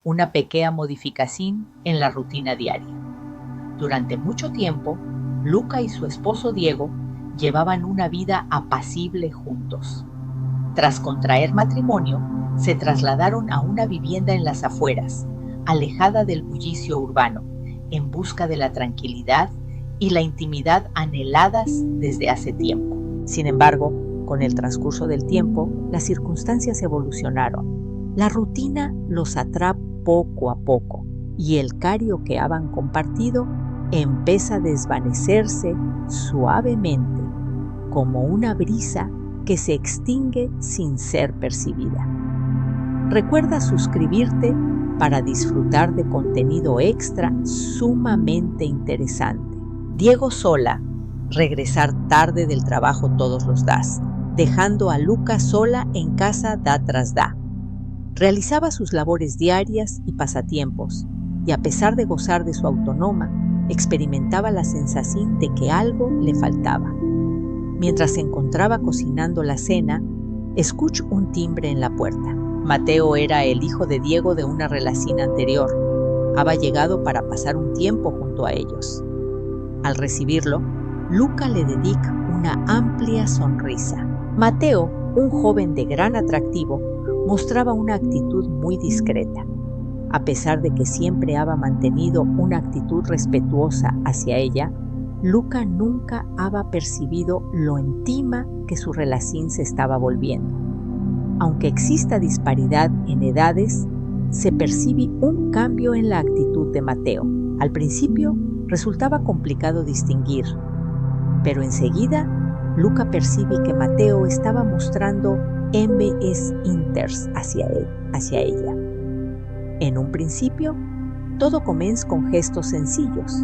una pequeña modificación en la rutina diaria. Durante mucho tiempo, Luca y su esposo Diego llevaban una vida apacible juntos. Tras contraer matrimonio, se trasladaron a una vivienda en las afueras, alejada del bullicio urbano, en busca de la tranquilidad y la intimidad anheladas desde hace tiempo. Sin embargo, con el transcurso del tiempo, las circunstancias evolucionaron. La rutina los atrapa poco a poco y el cario que habían compartido empieza a desvanecerse suavemente, como una brisa que se extingue sin ser percibida. Recuerda suscribirte para disfrutar de contenido extra sumamente interesante. Diego Sola, regresar tarde del trabajo todos los días, dejando a Luca sola en casa da tras da. Realizaba sus labores diarias y pasatiempos, y a pesar de gozar de su autonoma, experimentaba la sensación de que algo le faltaba. Mientras se encontraba cocinando la cena, escucha un timbre en la puerta. Mateo era el hijo de Diego de una relación anterior. Había llegado para pasar un tiempo junto a ellos. Al recibirlo, Luca le dedica una amplia sonrisa. Mateo, un joven de gran atractivo, mostraba una actitud muy discreta. A pesar de que siempre había mantenido una actitud respetuosa hacia ella, Luca nunca había percibido lo íntima que su relación se estaba volviendo. Aunque exista disparidad en edades, se percibe un cambio en la actitud de Mateo. Al principio resultaba complicado distinguir, pero enseguida Luca percibe que Mateo estaba mostrando envíos inters hacia ella. En un principio, todo comienza con gestos sencillos,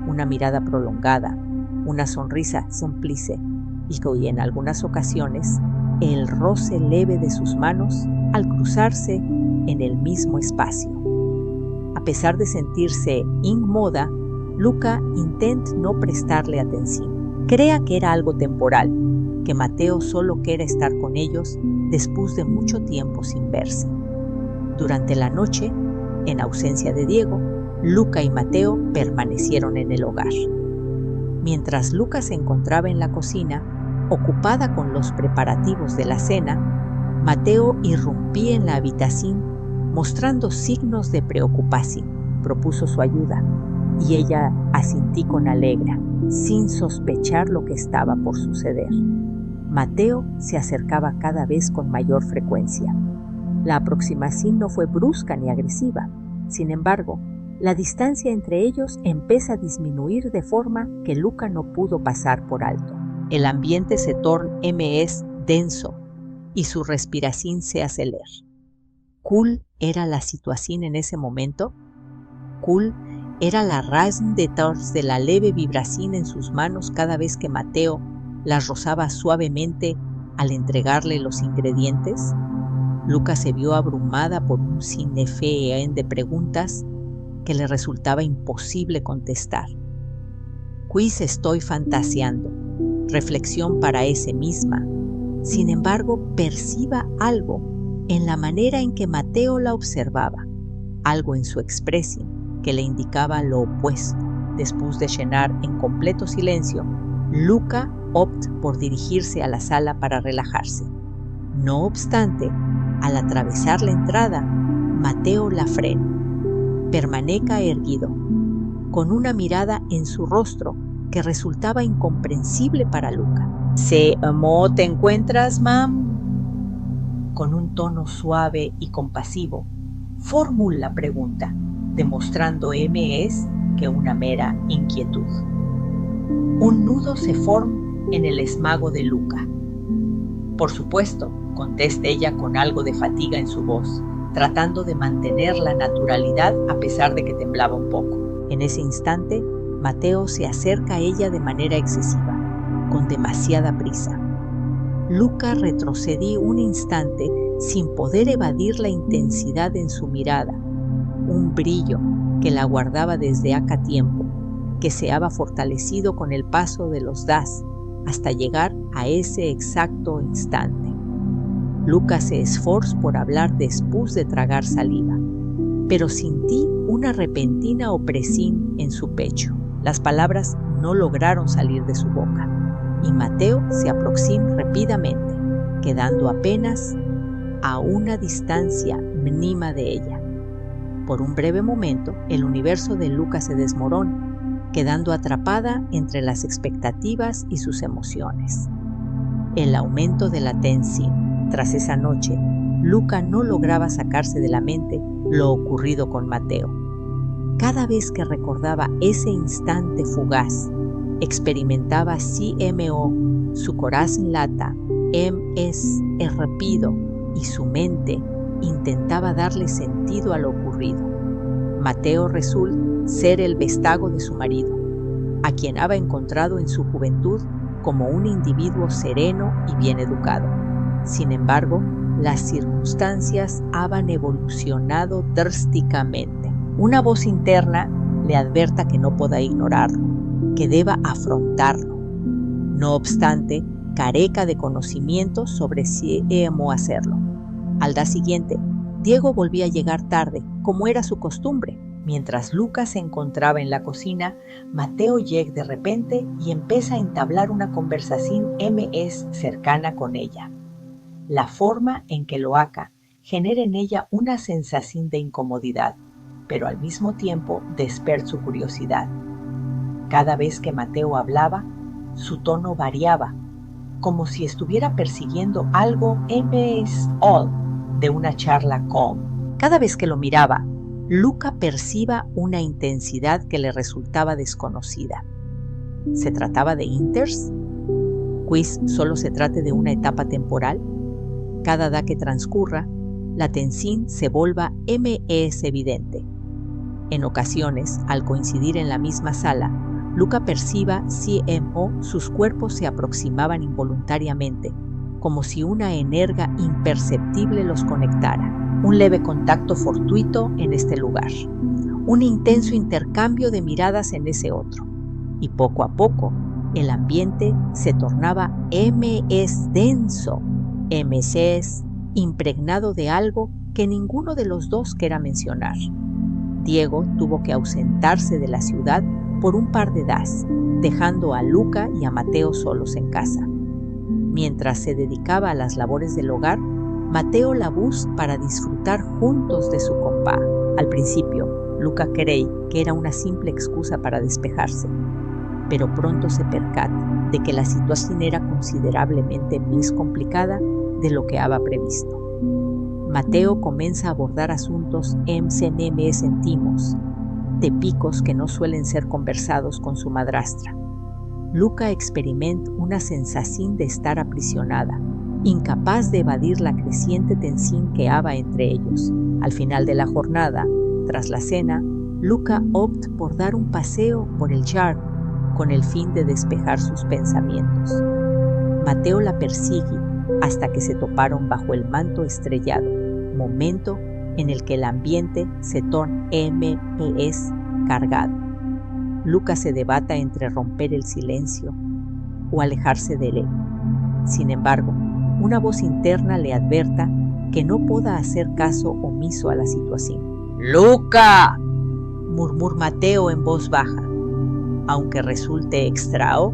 una mirada prolongada, una sonrisa cómplice y en algunas ocasiones el roce leve de sus manos al cruzarse en el mismo espacio. A pesar de sentirse incómoda, Luca intenta no prestarle atención. Crea que era algo temporal, que Mateo solo quiere estar con ellos después de mucho tiempo sin verse. Durante la noche, en ausencia de Diego, Luca y Mateo permanecieron en el hogar. Mientras Luca se encontraba en la cocina, ocupada con los preparativos de la cena, Mateo irrumpía en la habitación mostrando signos de preocupación. Propuso su ayuda y ella asintió con alegra, sin sospechar lo que estaba por suceder. Mateo se acercaba cada vez con mayor frecuencia. La aproximación no fue brusca ni agresiva. Sin embargo, la distancia entre ellos empieza a disminuir de forma que Luca no pudo pasar por alto. El ambiente se torna denso y su respiración se acelera. ¿Cuál era la situación en ese momento? ¿Cuál era la razón detrás de la leve vibración en sus manos cada vez que Mateo las rozaba suavemente al entregarle los ingredientes? Luca se vio abrumada por un sinfín de preguntas que le resultaba imposible contestar. Quizás estoy fantaseando, reflexión para ese misma. Sin embargo, perciba algo en la manera en que Mateo la observaba, algo en su expresión que le indicaba lo opuesto. Después de llenar en completo silencio, Luca opta por dirigirse a la sala para relajarse. No obstante, al atravesar la entrada, Mateo la frena. Permanezca erguido, con una mirada en su rostro que resultaba incomprensible para Luca. ¿Cómo te encuentras, mam? Con un tono suave y compasivo, formula la pregunta, demostrando es que una mera inquietud. Un nudo se forma en el esmago de Luca. Por supuesto, contesta ella con algo de fatiga en su voz, tratando de mantener la naturalidad a pesar de que temblaba un poco. En ese instante, Mateo se acerca a ella de manera excesiva, con demasiada prisa. Luca retrocedió un instante sin poder evadir la intensidad en su mirada, un brillo que la guardaba desde hace tiempo, que se había fortalecido con el paso de los días hasta llegar a ese exacto instante. Luca se esforzó por hablar después de tragar saliva. pero sentí una repentina opresión en su pecho. Las palabras no lograron salir de su boca, y Mateo se aproximó rápidamente, quedando apenas a una distancia mínima de ella. Por un breve momento, el universo de Luca se desmoronó, quedando atrapada entre las expectativas y sus emociones. El aumento de la tensión. Tras esa noche, Luca no lograba sacarse de la mente lo ocurrido con Mateo. Cada vez que recordaba ese instante fugaz, experimentaba CMO, su corazón lata, es rápido, y su mente intentaba darle sentido a lo ocurrido. Mateo resulta ser el vástago de su marido, a quien había encontrado en su juventud como un individuo sereno y bien educado. Sin embargo, las circunstancias habían evolucionado drásticamente. Una voz interna le adverta que no pueda ignorarlo, que deba afrontarlo. No obstante, careca de conocimientos sobre si cómo hacerlo. Al día siguiente, Diego volvía a llegar tarde, como era su costumbre. Mientras Lucas se encontraba en la cocina, Mateo llega de repente y empieza a entablar una conversación cercana con ella. La forma en que lo haga genera en ella una sensación de incomodidad, pero al mismo tiempo despierta su curiosidad. Cada vez que Mateo hablaba, su tono variaba, como si estuviera persiguiendo algo de una charla con. Cada vez que lo miraba, Luca perciba una intensidad que le resultaba desconocida. ¿Se trataba de inters? ¿Quiz solo se trate de una etapa temporal? Cada día que transcurra, la tensión se vuelva evidente. En ocasiones, al coincidir en la misma sala, Luca perciba CMO, sus cuerpos se aproximaban involuntariamente, como si una energía imperceptible los conectara. Un leve contacto fortuito en este lugar, un intenso intercambio de miradas en ese otro, y poco a poco el ambiente se tornaba denso, impregnado de algo que ninguno de los dos quería mencionar. Diego tuvo que ausentarse de la ciudad por un par de días, dejando a Luca y a Mateo solos en casa. Mientras se dedicaba a las labores del hogar, Mateo la buscó para disfrutar juntos de su compa. Al principio, Luca creyó que era una simple excusa para despejarse, pero pronto se percata de que la situación era considerablemente más complicada de lo que había previsto. Mateo comienza a abordar asuntos sentimos, de picos que no suelen ser conversados con su madrastra. Luca experimenta una sensación de estar aprisionada, incapaz de evadir la creciente tensión que había entre ellos. Al final de la jornada, tras la cena, Luca opta por dar un paseo por el yard con el fin de despejar sus pensamientos. Mateo la persigue hasta que se toparon bajo el manto estrellado, momento en el que el ambiente se torna cargado. Luca se debata entre romper el silencio o alejarse de él. Sin embargo, una voz interna le adverta que no pueda hacer caso omiso a la situación. ¡Luca!, murmura Mateo en voz baja. Aunque resulte extraño,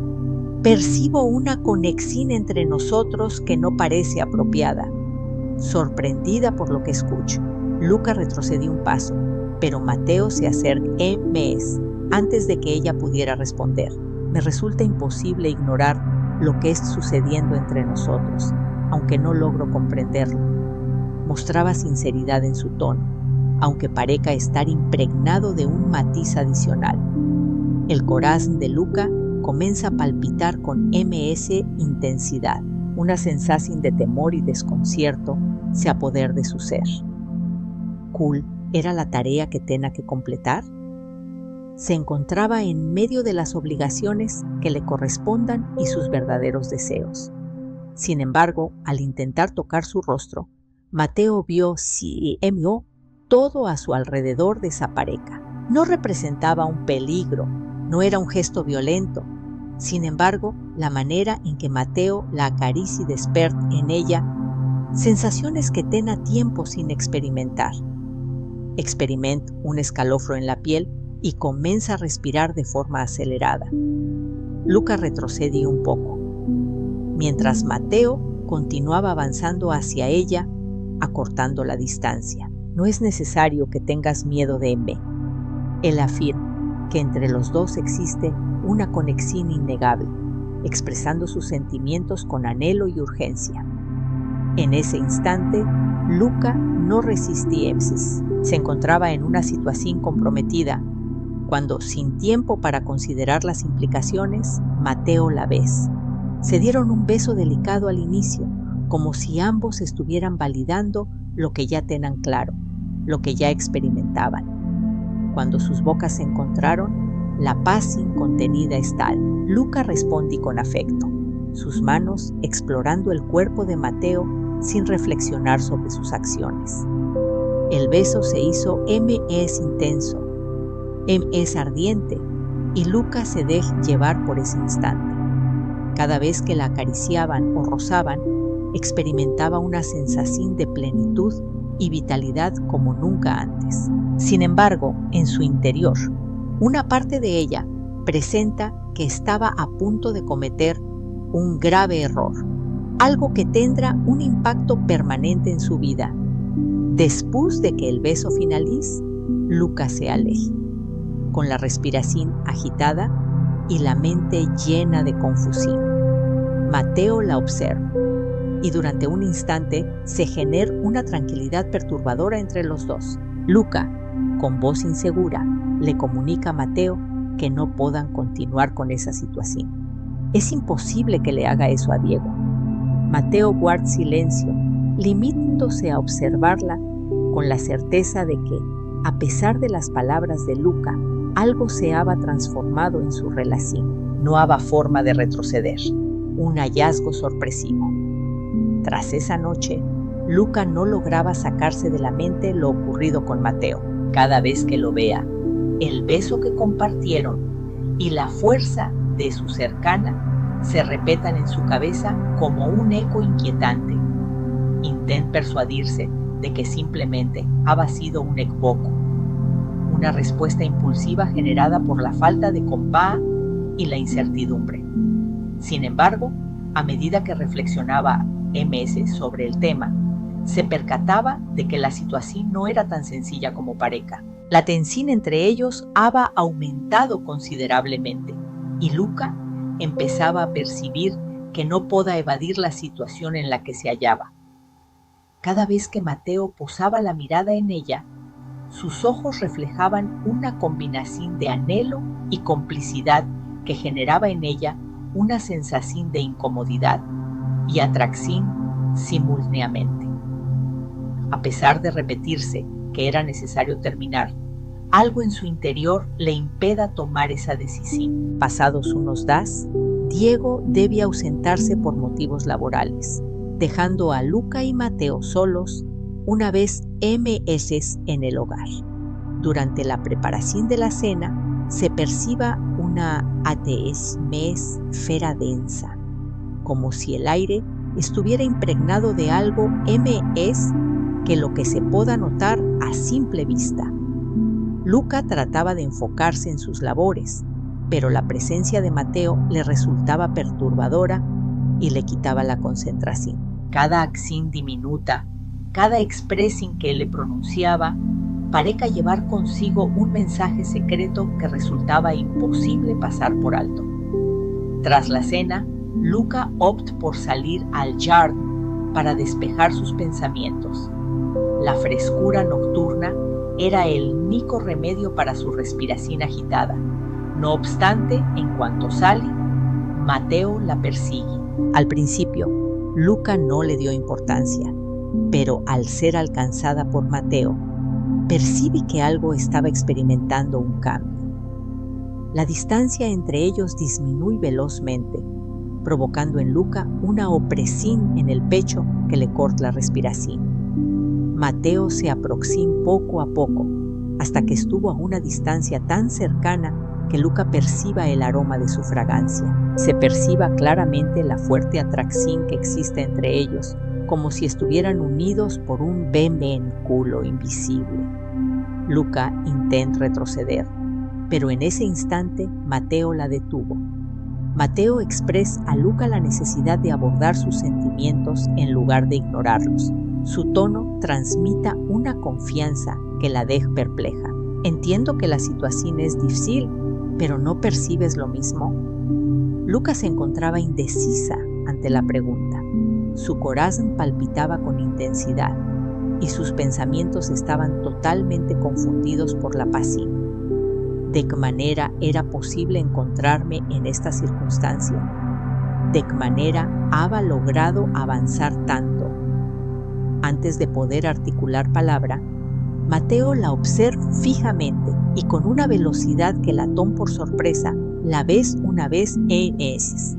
percibo una conexión entre nosotros que no parece apropiada. Sorprendida por lo que escucho, Luca retrocedió un paso, pero Mateo se acerca antes de que ella pudiera responder. Me resulta imposible ignorar lo que está sucediendo entre nosotros, aunque no logro comprenderlo. Mostraba sinceridad en su tono, aunque parezca estar impregnado de un matiz adicional. El corazón de Luca comienza a palpitar con intensidad. Una sensación de temor y desconcierto se apodera de su ser. ¿Cuál era la tarea que tenía que completar? Se encontraba en medio de las obligaciones que le correspondan y sus verdaderos deseos. Sin embargo, al intentar tocar su rostro, Mateo vio todo a su alrededor desaparezca. No representaba un peligro, no era un gesto violento. Sin embargo, la manera en que Mateo la acaricia y despierta en ella sensaciones que tenía tiempo sin experimentar. Experimenta un escalofrío en la piel y comienza a respirar de forma acelerada. Luca retrocede un poco, mientras Mateo continuaba avanzando hacia ella, acortando la distancia. No es necesario que tengas miedo de M. Él afirma que entre los dos existe una conexión innegable, expresando sus sentimientos con anhelo y urgencia. En ese instante, Luca no resistía énfasis. Se encontraba en una situación comprometida, cuando, sin tiempo para considerar las implicaciones, Mateo la besa. Se dieron un beso delicado al inicio, como si ambos estuvieran validando lo que ya tenían claro, lo que ya experimentaban. Cuando sus bocas se encontraron, la paz incontenida es tal. Luca responde con afecto, sus manos explorando el cuerpo de Mateo sin reflexionar sobre sus acciones. El beso se hizo intenso, ardiente, y Luca se deja llevar por ese instante. Cada vez que la acariciaban o rozaban, experimentaba una sensación de plenitud y vitalidad como nunca antes. Sin embargo, en su interior, una parte de ella presenta que estaba a punto de cometer un grave error, algo que tendrá un impacto permanente en su vida. Después de que el beso finalice, Luca se aleja, con la respiración agitada y la mente llena de confusión. Mateo la observa y durante un instante se genera una tranquilidad perturbadora entre los dos. Luca, con voz insegura, le comunica a Mateo que no puedan continuar con esa situación. Es imposible que le haga eso a Diego. Mateo guarda silencio, limitándose a observarla con la certeza de que, a pesar de las palabras de Luca, algo se había transformado en su relación. No había forma de retroceder. Un hallazgo sorpresivo. Tras esa noche, Luca no lograba sacarse de la mente lo ocurrido con Mateo. Cada vez que lo vea, el beso que compartieron y la fuerza de su cercana se repetan en su cabeza como un eco inquietante. Intenta persuadirse de que simplemente había sido un equivoco, una respuesta impulsiva generada por la falta de compás y la incertidumbre. Sin embargo, a medida que reflexionaba sobre el tema, se percataba de que la situación no era tan sencilla como parezca. La tensión entre ellos había aumentado considerablemente y Luca empezaba a percibir que no podía evadir la situación en la que se hallaba. Cada vez que Mateo posaba la mirada en ella, sus ojos reflejaban una combinación de anhelo y complicidad que generaba en ella una sensación de incomodidad y atracción simultáneamente. A pesar de repetirse que era necesario terminar, algo en su interior le impedía tomar esa decisión. Pasados unos días, Diego debía ausentarse por motivos laborales, dejando a Luca y Mateo solos una vez en el hogar. Durante la preparación de la cena, se perciba una atmósfera densa, como si el aire estuviera impregnado de algo que lo que se pueda notar a simple vista. Luca trataba de enfocarse en sus labores, pero la presencia de Mateo le resultaba perturbadora y le quitaba la concentración. Cada acción diminuta, cada expresión que le pronunciaba, parecía llevar consigo un mensaje secreto que resultaba imposible pasar por alto. Tras la cena, Luca opta por salir al jardín para despejar sus pensamientos. La frescura nocturna era el único remedio para su respiración agitada. No obstante, en cuanto sale, Mateo la persigue. Al principio, Luca no le dio importancia, pero al ser alcanzada por Mateo, percibe que algo estaba experimentando un cambio. La distancia entre ellos disminuye velozmente, provocando en Luca una opresión en el pecho que le corta la respiración. Mateo se aproxima poco a poco, hasta que estuvo a una distancia tan cercana que Luca perciba el aroma de su fragancia. Se perciba claramente la fuerte atracción que existe entre ellos, como si estuvieran unidos por un vínculo invisible. Luca intenta retroceder, pero en ese instante Mateo la detuvo. Mateo expresa a Luca la necesidad de abordar sus sentimientos en lugar de ignorarlos. Su tono transmite una confianza que la deja perpleja. Entiendo que la situación es difícil, pero ¿no percibes lo mismo? Luca se encontraba indecisa ante la pregunta. Su corazón palpitaba con intensidad y sus pensamientos estaban totalmente confundidos por la pasión. ¿De qué manera era posible encontrarme en esta circunstancia? ¿De qué manera había logrado avanzar tanto? Antes de poder articular palabra, Mateo la observa fijamente y con una velocidad que la toma por sorpresa, la besa una vez más.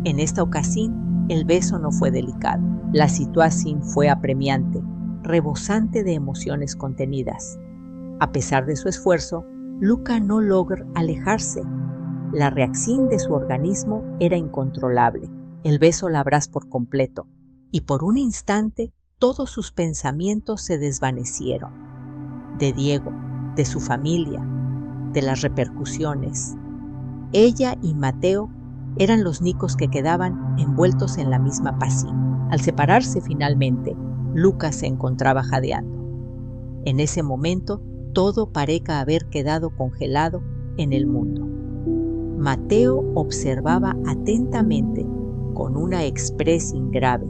En esta ocasión, el beso no fue delicado. La situación fue apremiante, rebosante de emociones contenidas. A pesar de su esfuerzo, Luca no logra alejarse. La reacción de su organismo era incontrolable. El beso la abraza por completo, y por un instante todos sus pensamientos se desvanecieron. De Diego, de su familia, de las repercusiones. Ella y Mateo eran los únicos que quedaban envueltos en la misma pasión. Al separarse finalmente, Luca se encontraba jadeando. En ese momento, todo parezca haber quedado congelado en el mundo. Mateo observaba atentamente, con una expresión grave,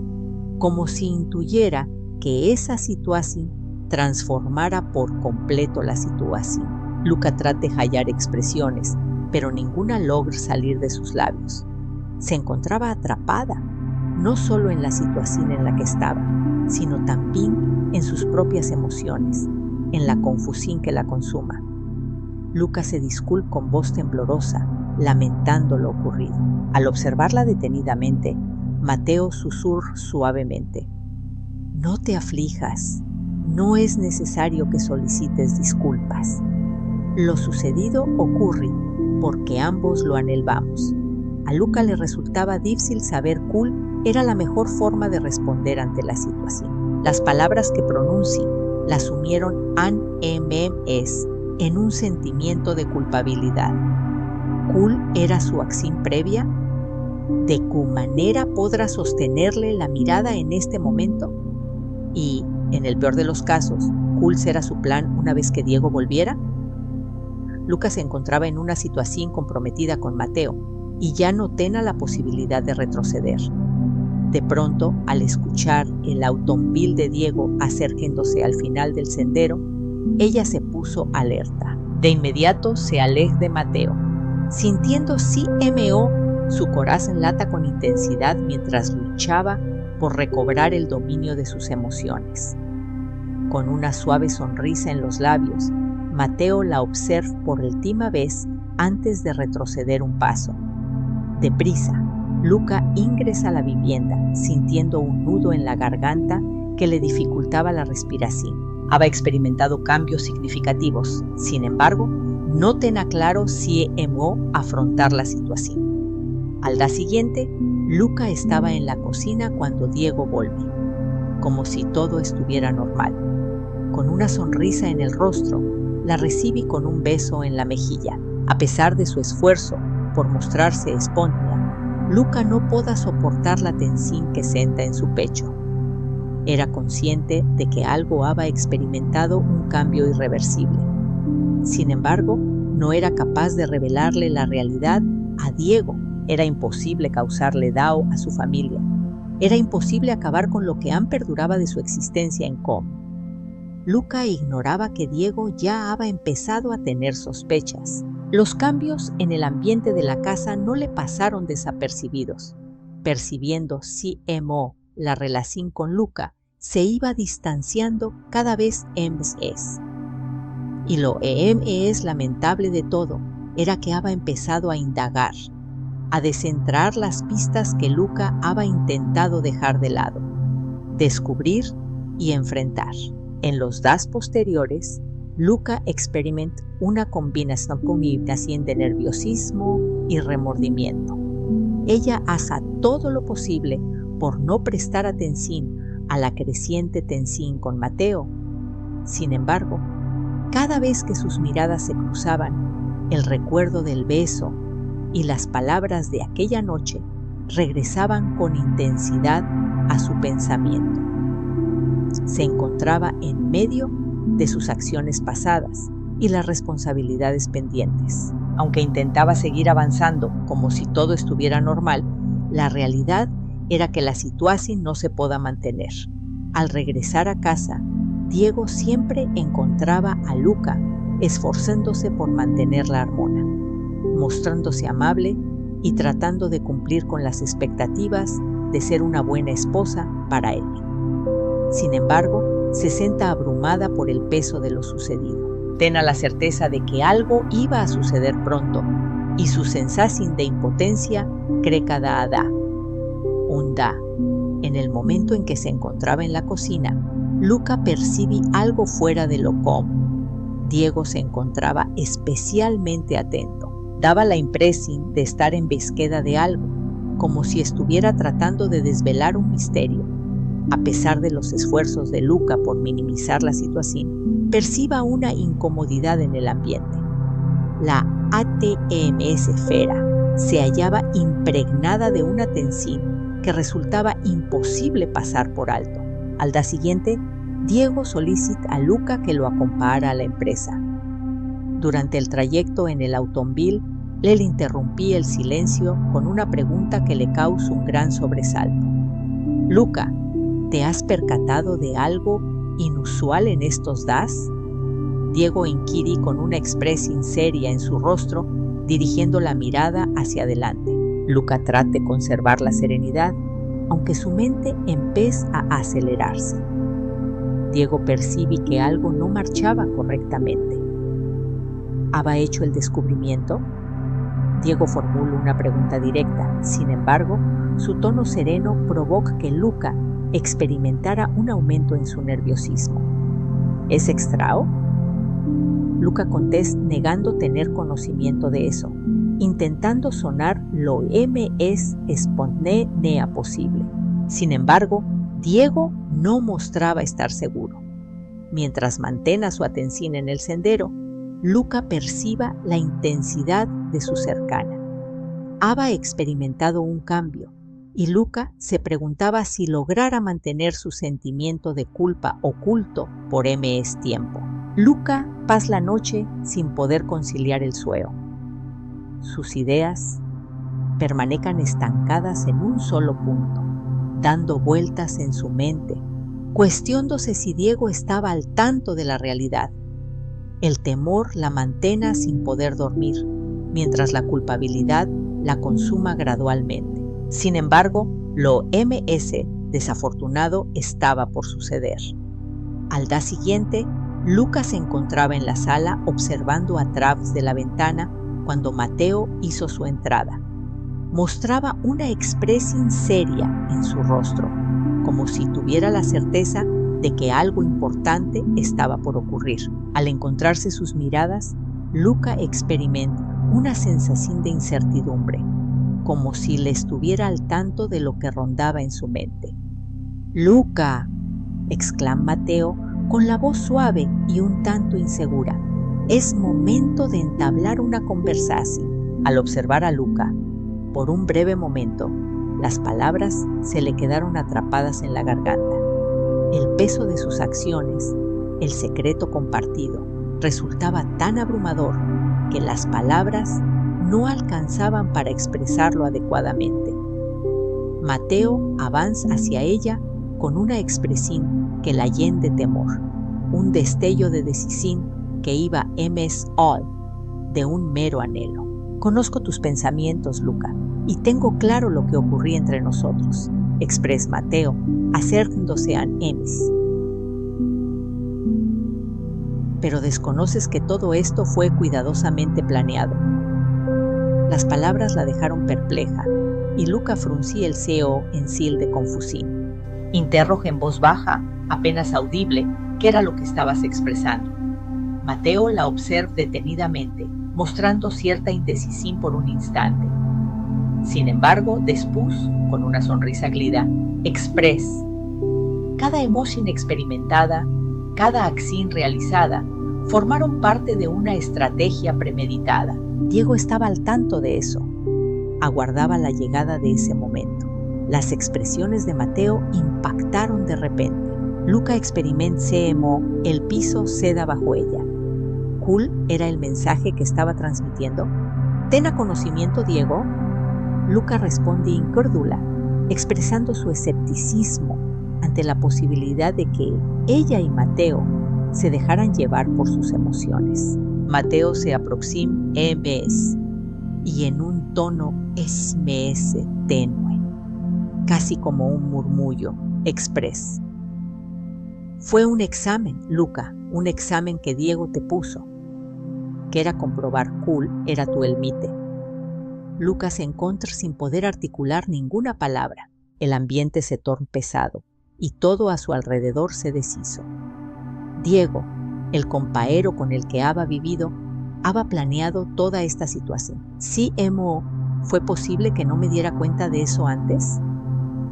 como si intuyera que esa situación transformara por completo la situación. Luca trata de hallar expresiones, pero ninguna logra salir de sus labios. Se encontraba atrapada, no solo en la situación en la que estaba, sino también en sus propias emociones, en la confusión que la consuma. Luca se disculpa con voz temblorosa, lamentando lo ocurrido. Al observarla detenidamente, Mateo susurra suavemente: «No te aflijas, no es necesario que solicites disculpas. Lo sucedido ocurre porque ambos lo anhelamos». A Luca le resultaba difícil saber cuál era la mejor forma de responder ante la situación. Las palabras que pronunció la sumieron en un sentimiento de culpabilidad. ¿Cuál era su acción previa? ¿De qué manera podrá sostenerle la mirada en este momento? Y, en el peor de los casos, ¿cuál será su plan una vez que Diego volviera? Lucas se encontraba en una situación comprometida con Mateo y ya no tenía la posibilidad de retroceder. De pronto, al escuchar el automóvil de Diego acercándose al final del sendero, ella se puso alerta. De inmediato se aleja de Mateo. Sintiendo CMO, su corazón lata con intensidad mientras luchaba por recobrar el dominio de sus emociones. Con una suave sonrisa en los labios, Mateo la observa por última vez antes de retroceder un paso. Deprisa, Luca ingresa a la vivienda, sintiendo un nudo en la garganta que le dificultaba la respiración. Había experimentado cambios significativos, sin embargo, no tenía claro si afrontar la situación. Al día siguiente, Luca estaba en la cocina cuando Diego volvió, como si todo estuviera normal. Con una sonrisa en el rostro, la recibí con un beso en la mejilla. A pesar de su esfuerzo por mostrarse espontánea, Luca no podía soportar la tensión que sentía en su pecho. Era consciente de que algo había experimentado un cambio irreversible. Sin embargo, no era capaz de revelarle la realidad a Diego. Era imposible causarle daño a su familia. Era imposible acabar con lo que aún perduraba de su existencia en Com. Luca ignoraba que Diego ya había empezado a tener sospechas. Los cambios en el ambiente de la casa no le pasaron desapercibidos. Percibiendo CMO la relación con Luca, se iba distanciando cada vez más. Y lo más lamentable de todo era que había empezado a indagar, a descentrar las pistas que Luca había intentado dejar de lado, descubrir y enfrentar. En los días posteriores, Luca experimenta una combinación de nerviosismo y remordimiento. Ella hace todo lo posible por no prestar atención a la creciente tensión con Mateo. Sin embargo, Cada vez que sus miradas se cruzaban, el recuerdo del beso y las palabras de aquella noche regresaban con intensidad a su pensamiento. Se encontraba en medio de sus acciones pasadas y las responsabilidades pendientes. Aunque intentaba seguir avanzando como si todo estuviera normal, la realidad era que la situación no se podía mantener. Al regresar a casa, Diego siempre encontraba a Luca esforzándose por mantener la armonía, mostrándose amable y tratando de cumplir con las expectativas de ser una buena esposa para él. Sin embargo, se siente abrumada por el peso de lo sucedido. Tiene la certeza de que algo iba a suceder pronto y su sensación de impotencia cree cada día. En el momento en que se encontraba en la cocina, Luca percibe algo fuera de lo común. Diego se encontraba especialmente atento. Daba la impresión de estar en búsqueda de algo, como si estuviera tratando de desvelar un misterio. A pesar de los esfuerzos de Luca por minimizar la situación, percibe una incomodidad en el ambiente. La ATMS esfera se hallaba impregnada de una tensión que resultaba imposible pasar por alto. Al día siguiente, Diego solicita a Luca que lo acompañara a la empresa. Durante el trayecto en el automóvil, él interrumpía el silencio con una pregunta que le causa un gran sobresalto. Luca, ¿te has percatado de algo inusual en estos días? Diego inquirí con una expresión seria en su rostro, dirigiendo la mirada hacia adelante. Luca trata de conservar la serenidad, aunque su mente empieza a acelerarse. Diego percibe que algo no marchaba correctamente. ¿Había hecho el descubrimiento? Diego formula una pregunta directa. Sin embargo, su tono sereno provoca que Luca experimentara un aumento en su nerviosismo. ¿Es extraño? Luca contesta negando tener conocimiento de eso, intentando sonar lo más espontánea posible. Sin embargo, Diego no mostraba estar seguro. Mientras mantenía su atención en el sendero, Luca percibe la intensidad de su cercana. Había experimentado un cambio y Luca se preguntaba si lograra mantener su sentimiento de culpa oculto por ms tiempo. Luca pasa la noche sin poder conciliar el sueño. Sus ideas permanecen estancadas en un solo punto, dando vueltas en su mente, cuestionándose si Diego estaba al tanto de la realidad. El temor la mantiene sin poder dormir, mientras la culpabilidad la consuma gradualmente. Sin embargo, lo ms desafortunado estaba por suceder. Al día siguiente, Luca se encontraba en la sala observando a través de la ventana cuando Mateo hizo su entrada. Mostraba una expresión seria en su rostro, como si tuviera la certeza de que algo importante estaba por ocurrir. Al encontrarse sus miradas, Luca experimenta una sensación de incertidumbre, como si le estuviera al tanto de lo que rondaba en su mente. «¡Luca!», exclama Mateo con la voz suave y un tanto insegura. «Es momento de entablar una conversación». Al observar a Luca, por un breve momento, las palabras se le quedaron atrapadas en la garganta. El peso de sus acciones, el secreto compartido, resultaba tan abrumador que las palabras no alcanzaban para expresarlo adecuadamente. Mateo avanza hacia ella con una expresión que la llena de temor, un destello de decisión que iba ms all de un mero anhelo. «Conozco tus pensamientos, Luca, y tengo claro lo que ocurría entre nosotros», expresa Mateo, acercándose a Emis. «Pero desconoces que todo esto fue cuidadosamente planeado». Las palabras la dejaron perpleja y Luca fruncía el ceño en sil de confusión. Interroga en voz baja, apenas audible, qué era lo que estabas expresando. Mateo la observa detenidamente, mostrando cierta indecisión por un instante. Sin embargo, después, con una sonrisa glida, expresa: «Cada emoción experimentada, cada acción realizada, formaron parte de una estrategia premeditada. Diego estaba al tanto de eso. Aguardaba la llegada de ese momento. Las expresiones de Mateo impactaron de repente. Luca experiment CMO, el piso ceda bajo ella. ¿Cool era el mensaje que estaba transmitiendo? ¿Ten a conocimiento, Diego? Luca responde incrédula, expresando su escepticismo ante la posibilidad de que ella y Mateo se dejaran llevar por sus emociones. Mateo se aproxima MS y en un tono SMS tenue, casi como un murmullo, express. Fue un examen, Luca, un examen que Diego te puso, que era comprobar Cool era tu elmite. Luca se encontró sin poder articular ninguna palabra. El ambiente se tornó pesado y todo a su alrededor se deshizo. Diego, el compañero con el que había vivido, había planeado toda esta situación. CMO, ¿fue posible que no me diera cuenta de eso antes?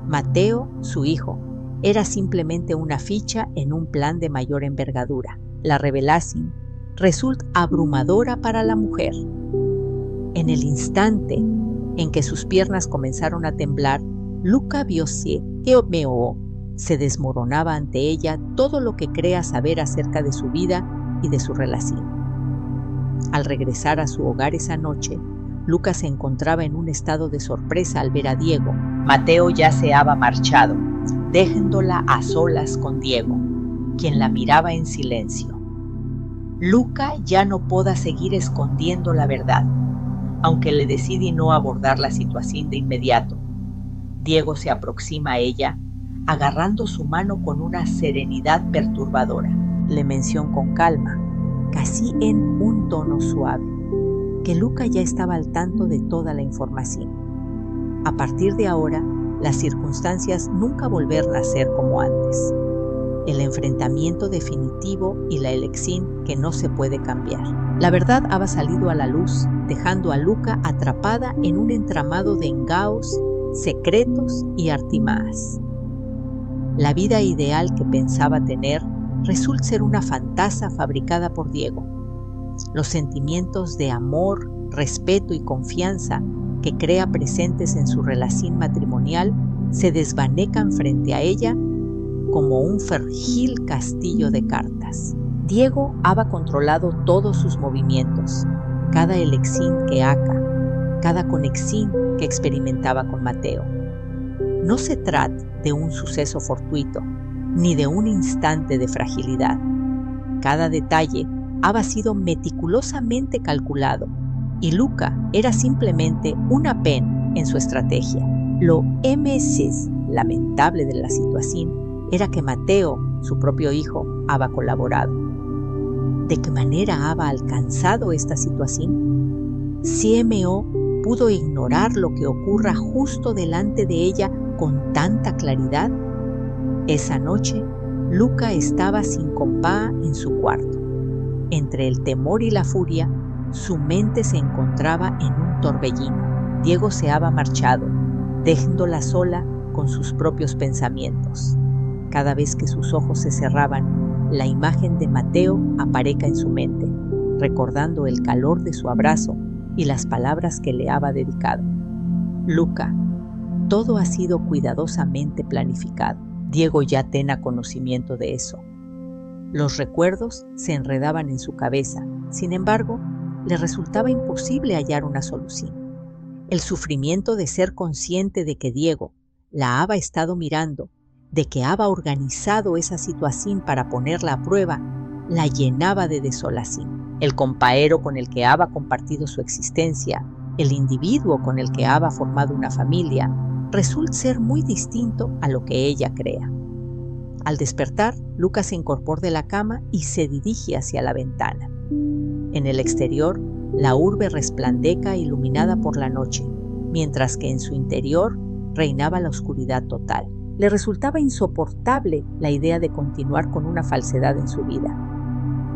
Mateo, su hijo, era simplemente una ficha en un plan de mayor envergadura. La revelación resulta abrumadora para la mujer. En el instante en que sus piernas comenzaron a temblar, Luca vio que CMO se desmoronaba ante ella todo lo que crea saber acerca de su vida y de su relación. Al regresar a su hogar esa noche, Luca se encontraba en un estado de sorpresa al ver a Diego. Mateo ya se había marchado, dejándola a solas con Diego, quien la miraba en silencio. Luca ya no podía seguir escondiendo la verdad, aunque le decidí no abordar la situación de inmediato. Diego se aproxima a ella, agarrando su mano con una serenidad perturbadora. Le mencionó con calma, casi en un tono suave, que Luca ya estaba al tanto de toda la información. A partir de ahora, las circunstancias nunca volverán a ser como antes. El enfrentamiento definitivo y la elección que no se puede cambiar. La verdad había salido a la luz, dejando a Luca atrapada en un entramado de engaños, secretos y artimañas. La vida ideal que pensaba tener resulta ser una fantasía fabricada por Diego. Los sentimientos de amor, respeto y confianza que crea presentes en su relación matrimonial se desvanecan frente a ella como un frágil castillo de cartas. Diego había controlado todos sus movimientos, cada elección que haga, cada conexión que experimentaba con Mateo. No se trata de un suceso fortuito, ni de un instante de fragilidad. Cada detalle había sido meticulosamente calculado, y Luca era simplemente una pen en su estrategia. Lo más lamentable de la situación era que Mateo, su propio hijo, había colaborado. ¿De qué manera había alcanzado esta situación? CMO pudo ignorar lo que ocurra justo delante de ella con tanta claridad. Esa noche, Luca estaba sin compás en su cuarto. Entre el temor y la furia, su mente se encontraba en un torbellino. Diego se había marchado, dejándola sola con sus propios pensamientos. Cada vez que sus ojos se cerraban, la imagen de Mateo apareca en su mente, recordando el calor de su abrazo y las palabras que le había dedicado. Luca, todo ha sido cuidadosamente planificado. Diego ya tenía conocimiento de eso. Los recuerdos se enredaban en su cabeza, sin embargo, le resultaba imposible hallar una solución. El sufrimiento de ser consciente de que Diego la había estado mirando, de que había organizado esa situación para ponerla a prueba, la llenaba de desolación. El compañero con el que había compartido su existencia, el individuo con el que había formado una familia, resulta ser muy distinto a lo que ella crea. Al despertar, Luca se incorpora de la cama y se dirige hacia la ventana. En el exterior, la urbe resplandece iluminada por la noche, mientras que en su interior reinaba la oscuridad total. Le resultaba insoportable la idea de continuar con una falsedad en su vida.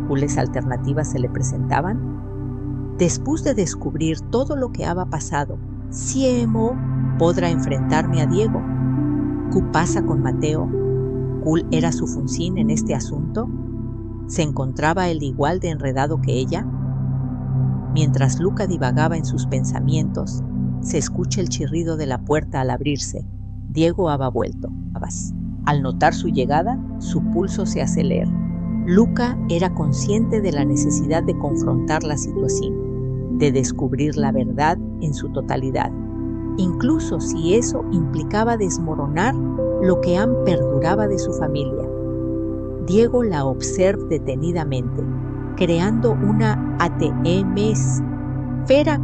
¿Cuáles alternativas se le presentaban? Después de descubrir todo lo que había pasado, ¿CMO podrá enfrentarme a Diego? ¿Qué pasa con Mateo? ¿Cuál era su función en este asunto? ¿Se encontraba él igual de enredado que ella? Mientras Luca divagaba en sus pensamientos, se escucha el chirrido de la puerta al abrirse. Diego había vuelto. Al notar su llegada, su pulso se acelera. Luca era consciente de la necesidad de confrontar la situación, de descubrir la verdad en su totalidad, incluso si eso implicaba desmoronar lo que Anne perduraba de su familia. Diego la observa detenidamente, creando una atmósfera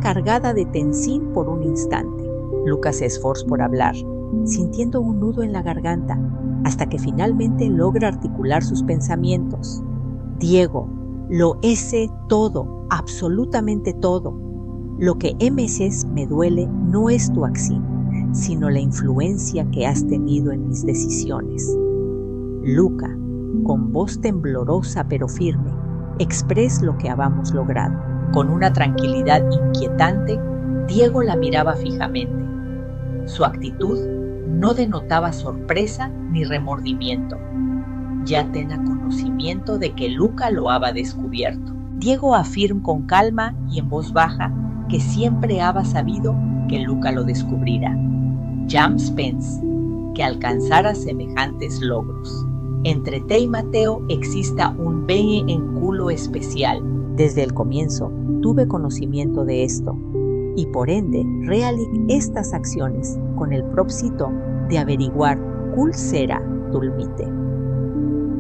cargada de tensión por un instante. Luca se esforza por hablar, sintiendo un nudo en la garganta, hasta que finalmente logra articular sus pensamientos. Diego, lo sé todo, absolutamente todo. Lo que me duele no es tu acción, sino la influencia que has tenido en mis decisiones. Luca, con voz temblorosa pero firme, expresa lo que habíamos logrado. Con una tranquilidad inquietante, Diego la miraba fijamente. Su actitud no denotaba sorpresa ni remordimiento. Ya tenía conocimiento de que Luca lo había descubierto. Diego afirma con calma y en voz baja que siempre había sabido que Luca lo descubrirá. James Pence que alcanzara semejantes logros. Entre Te y Mateo exista un vínculo especial. Desde el comienzo tuve conocimiento de esto y por ende realicé estas acciones con el propósito de averiguar cuál será tu límite.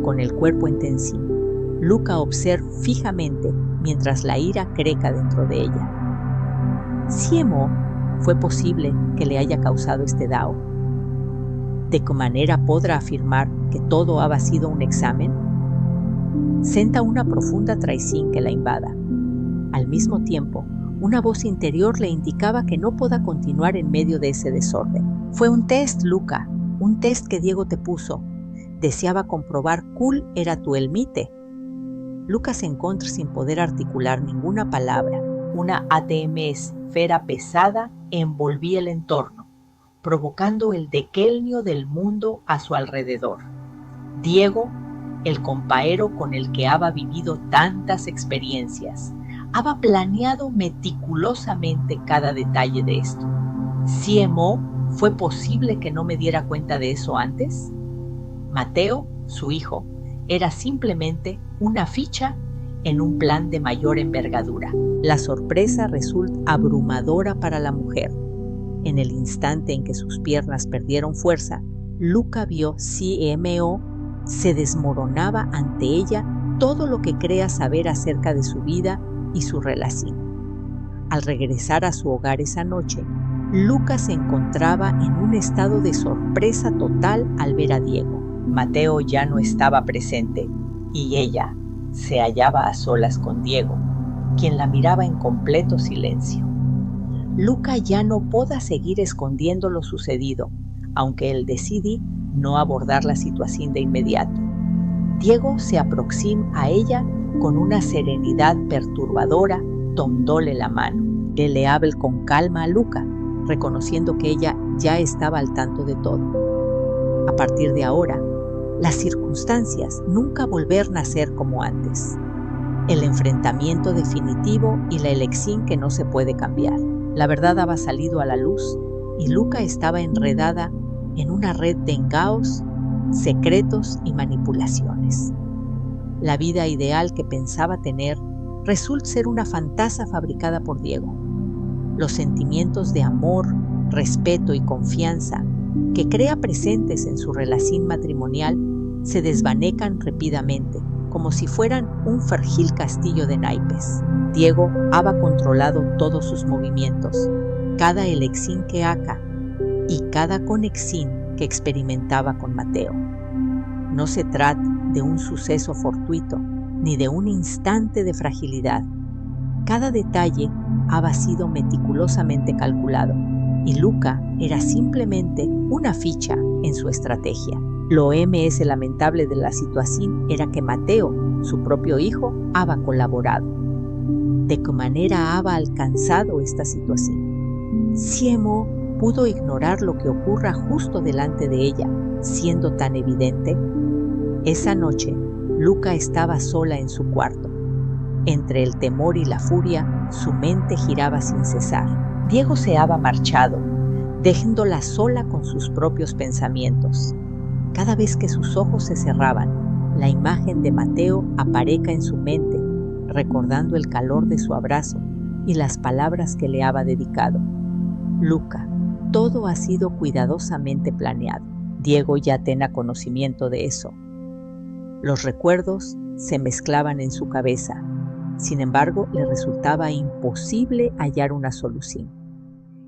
Con el cuerpo en tensión, Luca observa fijamente mientras la ira crece dentro de ella. ¿Cómo fue posible que le haya causado este daño? ¿De qué manera podrá afirmar que todo había sido un examen? Sienta una profunda traición que la invada. Al mismo tiempo, una voz interior le indicaba que no podía continuar en medio de ese desorden. Fue un test, Luca, un test que Diego te puso. Deseaba comprobar cuál era tu límite. Luca se encontró sin poder articular ninguna palabra. Una atmósfera pesada envolvía el entorno, provocando el declive del mundo a su alrededor. Diego, el compañero con el que había vivido tantas experiencias, había planeado meticulosamente cada detalle de esto. ¿Cómo fue posible que no me diera cuenta de eso antes? Mateo, su hijo, era simplemente una ficha en un plan de mayor envergadura. La sorpresa resulta abrumadora para la mujer. En el instante en que sus piernas perdieron fuerza, Luca vio cómo se desmoronaba ante ella todo lo que crea saber acerca de su vida y su relación. Al regresar a su hogar esa noche, Luca se encontraba en un estado de sorpresa total al ver a Diego. Mateo ya no estaba presente y ella se hallaba a solas con Diego, quien la miraba en completo silencio. Luca ya no podía seguir escondiendo lo sucedido, aunque él decidió no abordar la situación de inmediato. Diego se aproxima a ella con una serenidad perturbadora, tomándole la mano. Él le habla con calma a Luca, reconociendo que ella ya estaba al tanto de todo. A partir de ahora, las circunstancias nunca volverán a ser como antes. El enfrentamiento definitivo y la elección que no se puede cambiar. La verdad había salido a la luz y Luca estaba enredada en una red de engaños, secretos y manipulaciones. La vida ideal que pensaba tener resulta ser una fantasía fabricada por Diego. Los sentimientos de amor, respeto y confianza que crea presentes en su relación matrimonial se desvanecan rápidamente, como si fueran un frágil castillo de naipes. Diego había controlado todos sus movimientos, cada elección que haga y cada conexión que experimentaba con Mateo. No se trata de un suceso fortuito ni de un instante de fragilidad. Cada detalle había sido meticulosamente calculado y Luca era simplemente una ficha en su estrategia. Lo lamentable de la situación era que Mateo, su propio hijo, había colaborado. ¿De qué manera había alcanzado esta situación? ¿Cómo pudo ignorar lo que ocurra justo delante de ella, siendo tan evidente? Esa noche, Luca estaba sola en su cuarto. Entre el temor y la furia, su mente giraba sin cesar. Diego se había marchado, dejándola sola con sus propios pensamientos. Cada vez que sus ojos se cerraban, la imagen de Mateo apareca en su mente, recordando el calor de su abrazo y las palabras que le había dedicado. Luca, todo ha sido cuidadosamente planeado. Diego ya tenía conocimiento de eso. Los recuerdos se mezclaban en su cabeza. Sin embargo, le resultaba imposible hallar una solución.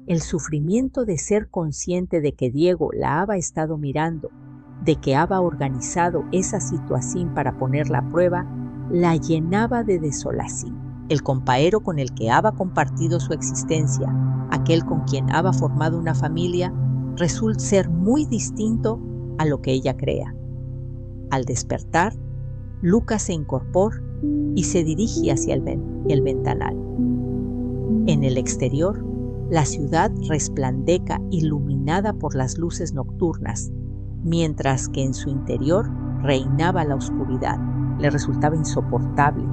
El sufrimiento de ser consciente de que Diego la había estado mirando, de que había organizado esa situación para ponerla a prueba, la llenaba de desolación. El compañero con el que había compartido su existencia, aquel con quien había formado una familia, resulta ser muy distinto a lo que ella crea. Al despertar, Lucas se incorpora y se dirige hacia el ventanal. En el exterior, la ciudad resplandece iluminada por las luces nocturnas, mientras que en su interior reinaba la oscuridad. Le resultaba insoportable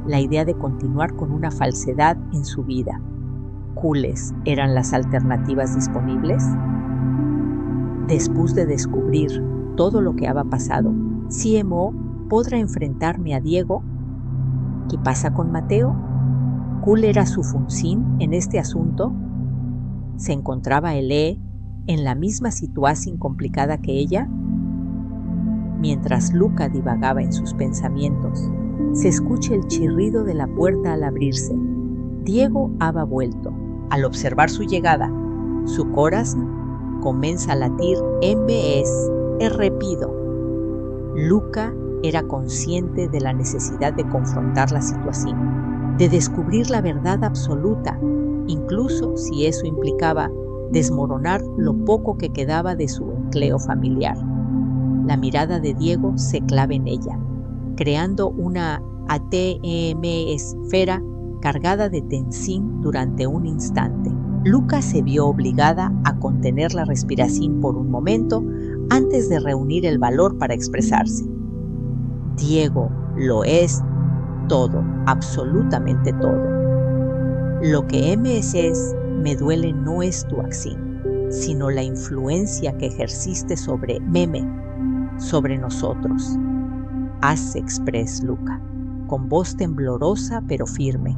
la idea de continuar con una falsedad en su vida. ¿Cuáles eran las alternativas disponibles? Después de descubrir todo lo que había pasado, CMO podrá enfrentarme a Diego. ¿Qué pasa con Mateo? ¿Cuál era su función en este asunto? ¿Se encontraba él en la misma situación complicada que ella? Mientras Luca divagaba en sus pensamientos, se escucha el chirrido de la puerta al abrirse. Diego había vuelto. Al observar su llegada, su corazón comienza a latir en vez rápido. Luca era consciente de la necesidad de confrontar la situación, de descubrir la verdad absoluta, incluso si eso implicaba desmoronar lo poco que quedaba de su encleo familiar. La mirada de Diego se clava en ella, creando una ATM esfera cargada de tensión durante un instante. Luca se vio obligada a contener la respiración por un momento antes de reunir el valor para expresarse. Diego lo es todo, absolutamente todo. Lo que es, me duele no es tu acción, sino la influencia que ejerciste sobre sobre nosotros. Haz express, Luca, con voz temblorosa pero firme.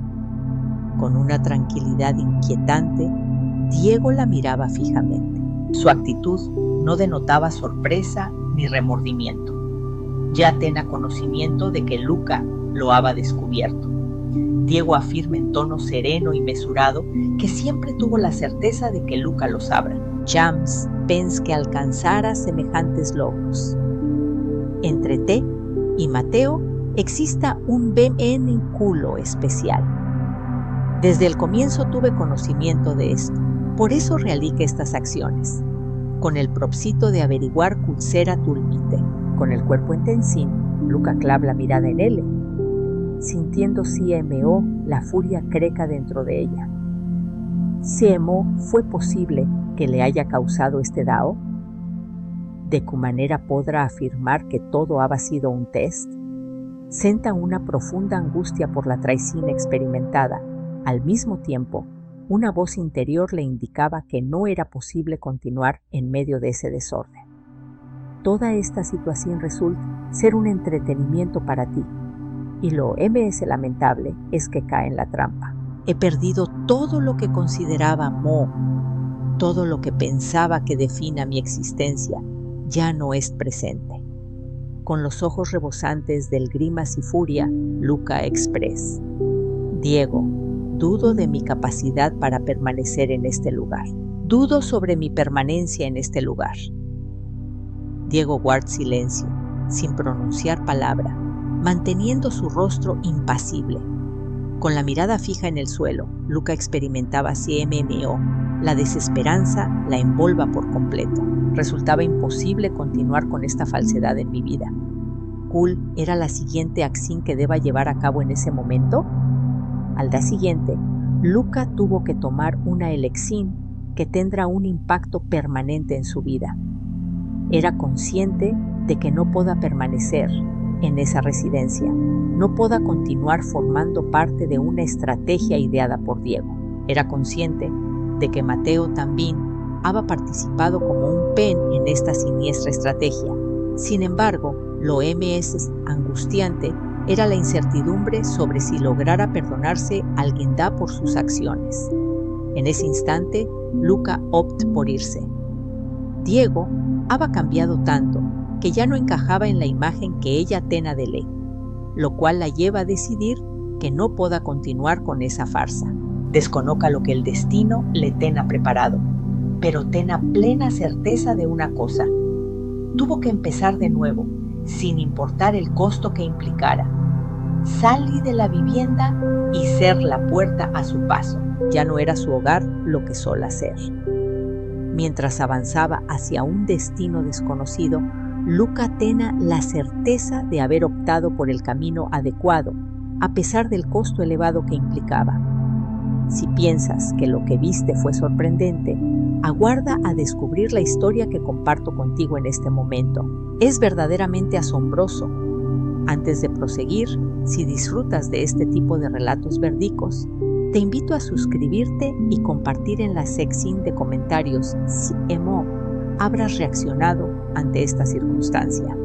Con una tranquilidad inquietante, Diego la miraba fijamente. Su actitud no denotaba sorpresa ni remordimiento. Ya tenía conocimiento de que Luca lo había descubierto. Diego afirma en tono sereno y mesurado que siempre tuvo la certeza de que Luca lo sabrá. James pens que alcanzara semejantes logros. Entre T y Mateo exista un vínculo especial. Desde el comienzo tuve conocimiento de esto, por eso realiqué estas acciones, con el propósito de averiguar cuál será tu límite. Con el cuerpo en tensión, Luca clava la mirada en él, sintiendo CMO la furia creca dentro de ella. CMO fue posible que le haya causado este dao. ¿De qué manera podrá afirmar que todo había sido un test? Senta una profunda angustia por la traición experimentada. Al mismo tiempo, una voz interior le indicaba que no era posible continuar en medio de ese desorden. Toda esta situación resulta ser un entretenimiento para ti, y lo lamentable es que cae en la trampa. He perdido todo lo que consideraba todo lo que pensaba que defina mi existencia, ya no es presente. Con los ojos rebosantes del grimas y furia, Luca expresa: Diego, dudo de mi capacidad para permanecer en este lugar. Dudo sobre mi permanencia en este lugar. Diego guarda silencio, sin pronunciar palabra, manteniendo su rostro impasible. Con la mirada fija en el suelo, Luca experimentaba CMO. La desesperanza la envolva por completo. Resultaba imposible continuar con esta falsedad en mi vida. ¿Cuál era la siguiente acción que deba llevar a cabo en ese momento? Al día siguiente, Luca tuvo que tomar una elección que tendrá un impacto permanente en su vida. Era consciente de que no podía permanecer, en esa residencia no pueda continuar formando parte de una estrategia ideada por Diego. Era consciente de que Mateo también había participado como un pen en esta siniestra estrategia. Sin embargo, lo más angustiante era la incertidumbre sobre si lograra perdonarse al Guindá por sus acciones. En ese instante, Luca opta por irse. Diego había cambiado tanto que ya no encajaba en la imagen que ella tenía de él, lo cual la lleva a decidir que no pueda continuar con esa farsa. Desconozca lo que el destino le tenga preparado, pero tenga plena certeza de una cosa: tuvo que empezar de nuevo, sin importar el costo que implicara. Salir de la vivienda y ser la puerta a su paso. Ya no era su hogar lo que solía ser. Mientras avanzaba hacia un destino desconocido, Luca tenía la certeza de haber optado por el camino adecuado, a pesar del costo elevado que implicaba. Si piensas que lo que viste fue sorprendente, aguarda a descubrir la historia que comparto contigo en este momento. Es verdaderamente asombroso. Antes de proseguir, si disfrutas de este tipo de relatos verídicos, te invito a suscribirte y compartir en la sección de comentarios si habrás reaccionado ante esta circunstancia.